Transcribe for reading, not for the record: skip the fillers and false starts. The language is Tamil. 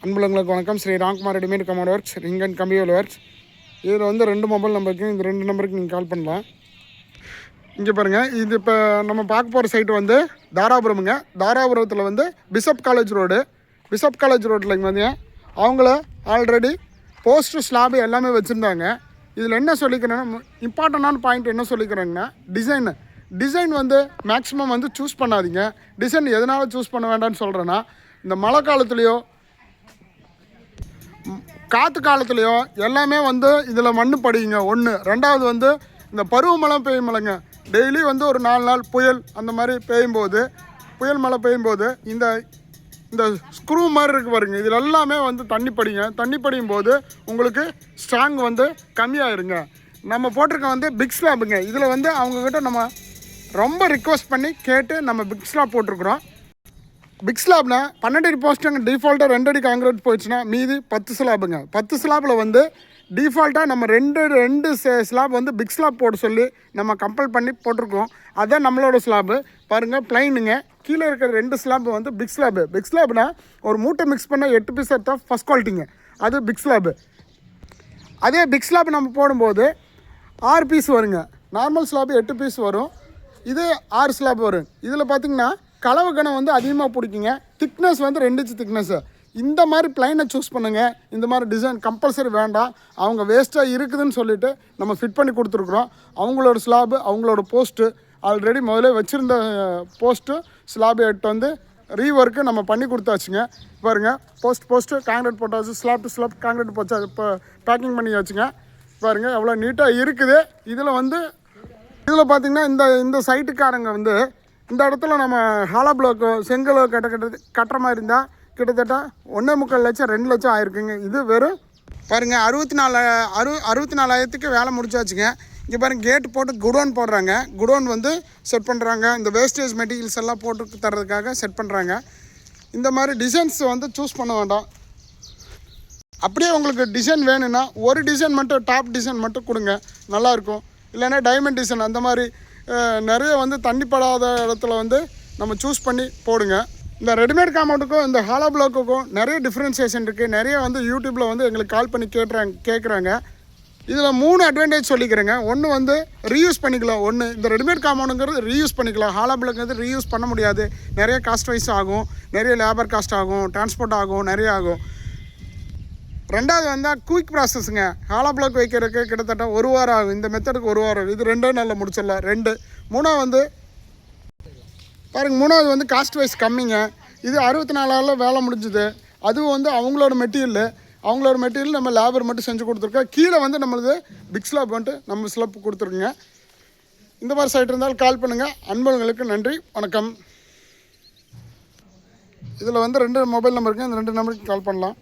அன்புள்ளங்களுக்கு வணக்கம். ஸ்ரீ ராம்குமார் ரெடிமேட் கமாண்ட் ஒர்க்ஸ், ரிங் அண்ட் கம்பியல் ஒர்க்ஸ். இதில் வந்து 2 மொபைல் நம்பருக்கு, இந்த 2 நம்பருக்கு நீங்கள் கால் பண்ணலாம். இங்கே பாருங்கள், இது இப்போ நம்ம பார்க்க போகிற சைட்டு வந்து தாராபுரமுங்க. தாராபுரத்தில் வந்து பிஷப் காலேஜ் ரோட்டில் இங்கே வந்து அவங்கள ஆல்ரெடி போஸ்ட்டு ஸ்லாபு எல்லாமே வச்சுருந்தாங்க. இதில் என்ன சொல்லிக்கிறேன்னா, இம்பார்ட்டண்டான பாயிண்ட் என்ன சொல்லிக்கிறேங்கன்னா, டிசைன் வந்து மேக்ஸிமம் வந்து சூஸ் பண்ணாதீங்க. டிசைன் எதனால் சூஸ் பண்ண வேண்டாம்னு சொல்கிறேன்னா, இந்த மழை காலத்துலேயோ காற்று காலத்துலேயோ எல்லாமே வந்து இதில் மண்ணு படிங்க. ஒன்று. ரெண்டாவது வந்து இந்த பருவமழை பெய்யுமில்லைங்க, டெய்லி வந்து ஒரு 4 நாள் புயல் அந்த மாதிரி புயல் மழை பெய்யும்போது இந்த ஸ்க்ரூ மாதிரி இருக்குது பாருங்க, இதில் எல்லாமே வந்து தண்ணி படியும் போது உங்களுக்கு ஸ்ட்ராங் வந்து கம்மியாயிருங்க. நம்ம போட்டிருக்க வந்து பிக் ஸ்லாப்புங்க. இதில் வந்து அவங்கக்கிட்ட நம்ம ரொம்ப ரிக்வஸ்ட் பண்ணி கேட்டு நம்ம பிக் ஸ்லாப் போட்டிருக்குறோம். பிக் ஸ்லாப்னா 12 அடி போஸ்ட்டுங்க. டிஃபால்ட்டாக 2 அடி காங்கிரீட் போயிடுச்சுன்னா மீதி 10 ஸ்லாப்புங்க. 10 ஸ்லாப்பில் வந்து டிஃபால்ட்டாக நம்ம ரெண்டு ஸ்லாப் வந்து பிக் ஸ்லாப் போட சொல்லி நம்ம கம்பல் பண்ணி போட்டிருக்கோம். அதுதான் நம்மளோட ஸ்லாப்பு. பாருங்கள், பிளைனுங்க. கீழே இருக்கிற 2 ஸ்லாப்பு வந்து பிக் ஸ்லாப்னா ஒரு மூட்டை மிக்ஸ் பண்ண 8 பீஸ் எடுத்தால் ஃபஸ்ட் குவாலிட்டிங்க, அது பிக் ஸ்லாப்பு. அதே பிக் ஸ்லாப் நம்ம போடும்போது 6 பீஸ் வருங்க. நார்மல் ஸ்லாப்பு 8 பீஸ் வரும், இது 6 ஸ்லாப் வரும். இதில் பார்த்திங்கன்னா கலவை கணம் வந்து அதிகமாக பிடிக்குங்க. திக்னஸ் வந்து 2 இன்ச் திக்னஸ்ஸு. இந்த மாதிரி பிளைனை சூஸ் பண்ணுங்கள். இந்த மாதிரி டிசைன் கம்பல்சரி வேண்டாம். அவங்க வேஸ்ட்டாக இருக்குதுன்னு சொல்லிவிட்டு நம்ம ஃபிட் பண்ணி கொடுத்துருக்குறோம். அவங்களோட ஸ்லாபு, அவங்களோட போஸ்ட்டு ஆல்ரெடி முதல்ல வச்சுருந்த போஸ்ட்டு ஸ்லாபு எடுத்து வந்து ரீஒர்க்கு நம்ம பண்ணி கொடுத்தாச்சுங்க. பாருங்கள், போஸ்ட்டு காங்கிரீட் போட்டாச்சு, ஸ்லாப் டு ஸ்லாப் காங்கிரீட் போச்சா, இப்போ பேக்கிங் பண்ணி வச்சுங்க. பாருங்கள் எவ்வளோ நீட்டாக இருக்குது. இதில் பார்த்திங்கன்னா இந்த சைட்டுக்காரங்க வந்து இந்த இடத்துல நம்ம ஹாலோ பிளாக்கோ செங்கலோ கட்டுற மாதிரி இருந்தால் கிட்டத்தட்ட 1.25 லட்சம் 2 லட்சம் ஆயிருக்குங்க. இது வெறும் பாருங்கள் 64,000க்கு வேலை முடிச்சாச்சுங்க. இங்கே பாருங்கள், கேட்டு போட்டு குடோன் போடுறாங்க. குடோன் வந்து செட் பண்ணுறாங்க. இந்த வேஸ்டேஜ் மெட்டீரியல்ஸ் எல்லாம் போட்டு தர்றதுக்காக செட் பண்ணுறாங்க. இந்த மாதிரி டிசைன்ஸ் வந்து சூஸ் பண்ண வேண்டாம். அப்படியே உங்களுக்கு டிசைன் வேணும்னா ஒரு டிசைன் மட்டும், டாப் டிசைன் மட்டும் கொடுங்க, நல்லாயிருக்கும். இல்லைன்னா டைமண்ட் டிசைன் அந்த மாதிரி நிறைய வந்து தண்ணிப்படாத இடத்துல வந்து நம்ம சூஸ் பண்ணி போடுங்க. இந்த ரெடிமேட் காம்பவுண்டுக்கும் இந்த ஹாலோ பிளாக்குக்கும் நிறைய டிஃப்ரென்சியேஷன் இருக்குது. நிறைய வந்து யூடியூப்பில் வந்து எங்களுக்கு கால் பண்ணி கேட்குறாங்க. இதில் 3 அட்வான்டேஜ் சொல்லிக்கிறேங்க. ஒன்று வந்து ரீயூஸ் பண்ணிக்கலாம். ஒன்று, இந்த ரெடிமேட் காம்பவுண்டுங்கிறது ரீயூஸ் பண்ணிக்கலாம். ஹாலோ பிளாக்ங்கிறது ரீயூஸ் பண்ண முடியாது. நிறைய காஸ்ட் வைஸ் ஆகும், நிறைய லேபர் காஸ்ட் ஆகும், டிரான்ஸ்போர்ட் ஆகும், நிறைய ஆகும். ரெண்டாவது வந்தால் குயிக் ப்ராசஸ்ங்க. ஹாலோ பிளாக் வைக்கிறதுக்கு கிட்டத்தட்ட 1 வாரம் ஆகும். இந்த மெத்தடுக்கு 1 வாரம். இது 2 நாளில் முடிச்சிடலாம். 2. மூணாவது வந்து பாருங்கள், மூணாவது வந்து காஸ்ட் வைஸ் கம்மிங்க. இது 64 நாளில் வேலை முடிஞ்சுது. அதுவும் வந்து அவங்களோட மெட்டீரியல் நம்ம லேபர் மட்டும் செஞ்சு கொடுத்துருக்கோம். கீழே வந்து நம்மளது பிக் ஸ்லாப் வந்துட்டு நம்ம ஸ்லாப் கொடுத்துருக்குங்க. இந்த மாதிரி சைட் இருந்தாலும் கால் பண்ணுங்கள். அன்பர்களுக்கு நன்றி, வணக்கம். இதில் வந்து 2 மொபைல் நம்பருக்கு, இந்த 2 நம்பருக்கு கால் பண்ணலாம்.